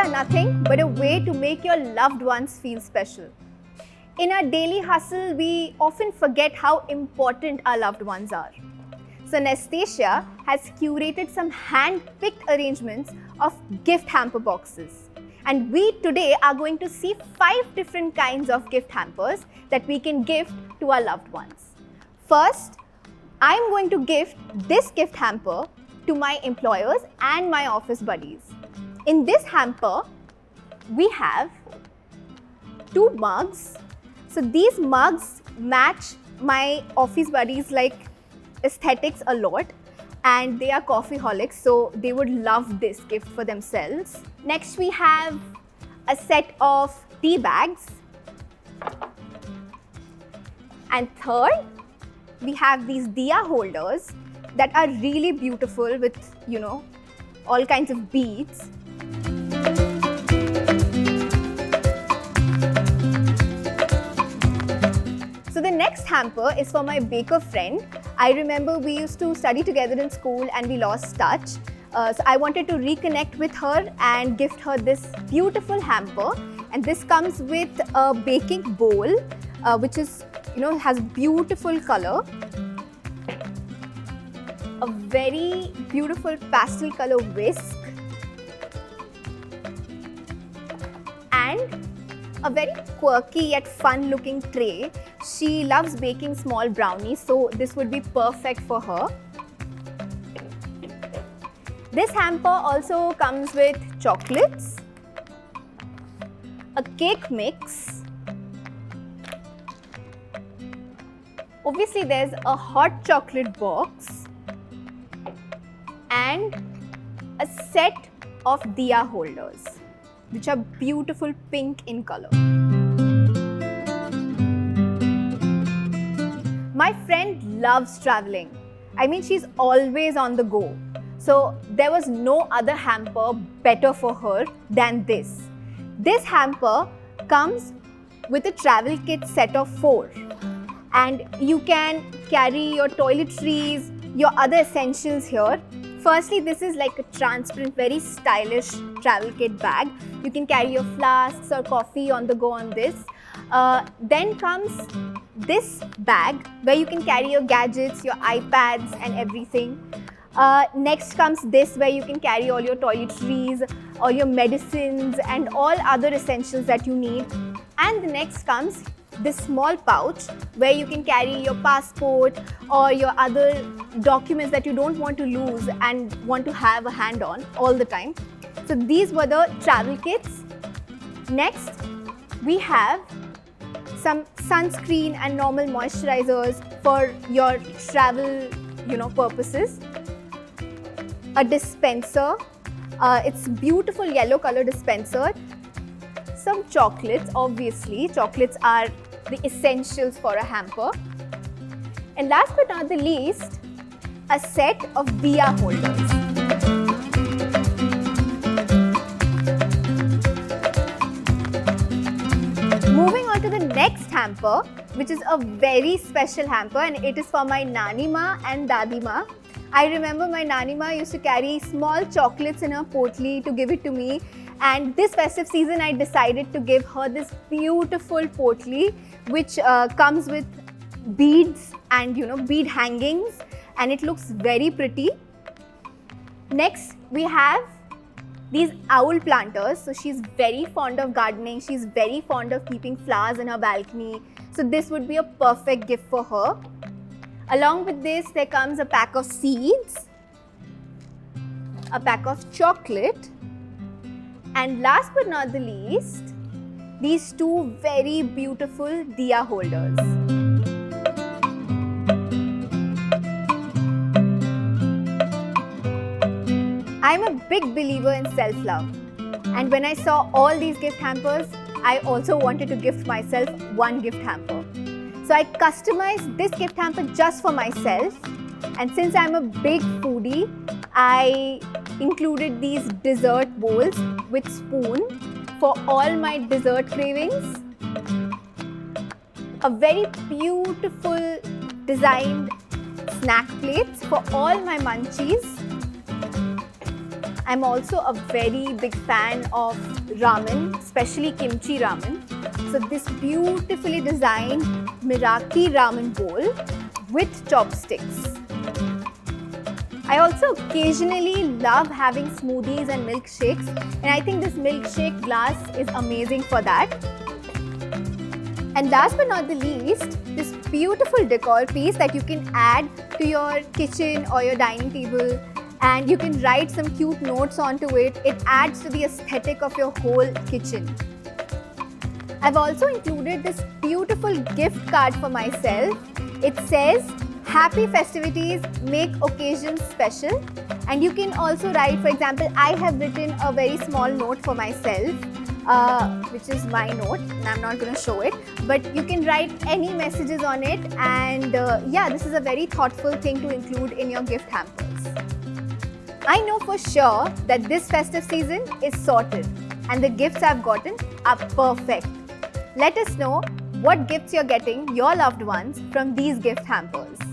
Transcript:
are nothing but a way to make your loved ones feel special. In our daily hustle, we often forget how important our loved ones are. So Nestasia has curated some hand-picked arrangements of gift hamper boxes. And we today are going to see 5 different kinds of gift hampers that we can gift to our loved ones. First, I'm going to gift this gift hamper to my employers and my office buddies. In this hamper, we have 2 mugs. So these mugs match my office buddies' aesthetics a lot, and they are coffeeholics, so they would love this gift for themselves. Next, we have a set of tea bags. And third, we have these diya holders that are really beautiful with, all kinds of beads. So the next hamper is for my baker friend. I remember we used to study together in school and we lost touch. So I wanted to reconnect with her and gift her this beautiful hamper. And this comes with a baking bowl, which is, has beautiful color. A very beautiful pastel color whisk. And a very quirky yet fun looking tray. She loves baking small brownies, so this would be perfect for her. This hamper also comes with chocolates, a cake mix. Obviously, there's a hot chocolate box and a set of diya holders, which are beautiful pink in color. My friend loves traveling. I mean, she's always on the go. So there was no other hamper better for her than this. This hamper comes with a travel kit set of 4. And you can carry your toiletries, your other essentials here. Firstly, this is like a transparent, very stylish travel kit bag. You can carry your flasks or coffee on the go on this. Then comes this bag where you can carry your gadgets, your iPads and everything. Next comes this where you can carry all your toiletries, all your medicines and all other essentials that you need. And the next comes this small pouch where you can carry your passport or your other documents that you don't want to lose and want to have a hand on all the time. So these were the travel kits. Next, we have some sunscreen and normal moisturizers for your travel, purposes. A dispenser. It's beautiful yellow color dispenser. Some chocolates, obviously. Chocolates are the essentials for a hamper. And last but not the least, a set of diya holders. Moving on to the next hamper, which is a very special hamper, and it is for my Nani Ma and Dadi Ma. I remember my Nani Ma used to carry small chocolates in her potli to give it to me. And this festive season, I decided to give her this beautiful potli, which comes with beads and bead hangings, and it looks very pretty. Next, we have these owl planters. So she's very fond of gardening. She's very fond of keeping flowers in her balcony. So this would be a perfect gift for her. Along with this, there comes a pack of seeds, a pack of chocolate, and last but not the least, these 2 very beautiful diya holders. I'm a big believer in self-love, and when I saw all these gift hampers, I also wanted to gift myself one gift hamper. So I customized this gift hamper just for myself, and since I'm a big foodie, I included these dessert bowls with spoon for all my dessert cravings. A very beautiful designed snack plates for all my munchies. I'm also a very big fan of ramen, especially kimchi ramen. So this beautifully designed Meraki ramen bowl with chopsticks. I also occasionally love having smoothies and milkshakes, and I think this milkshake glass is amazing for that. And last but not the least, this beautiful decor piece that you can add to your kitchen or your dining table, and you can write some cute notes onto it. It adds to the aesthetic of your whole kitchen. I've also included this beautiful gift card for myself. It says, "Happy festivities, make occasions special." And you can also write, for example, I have written a very small note for myself, which is my note, and I'm not going to show it. But you can write any messages on it, and yeah, this is a very thoughtful thing to include in your gift hampers. I know for sure that this festive season is sorted, and the gifts I've gotten are perfect. Let us know what gifts you're getting your loved ones from these gift hampers.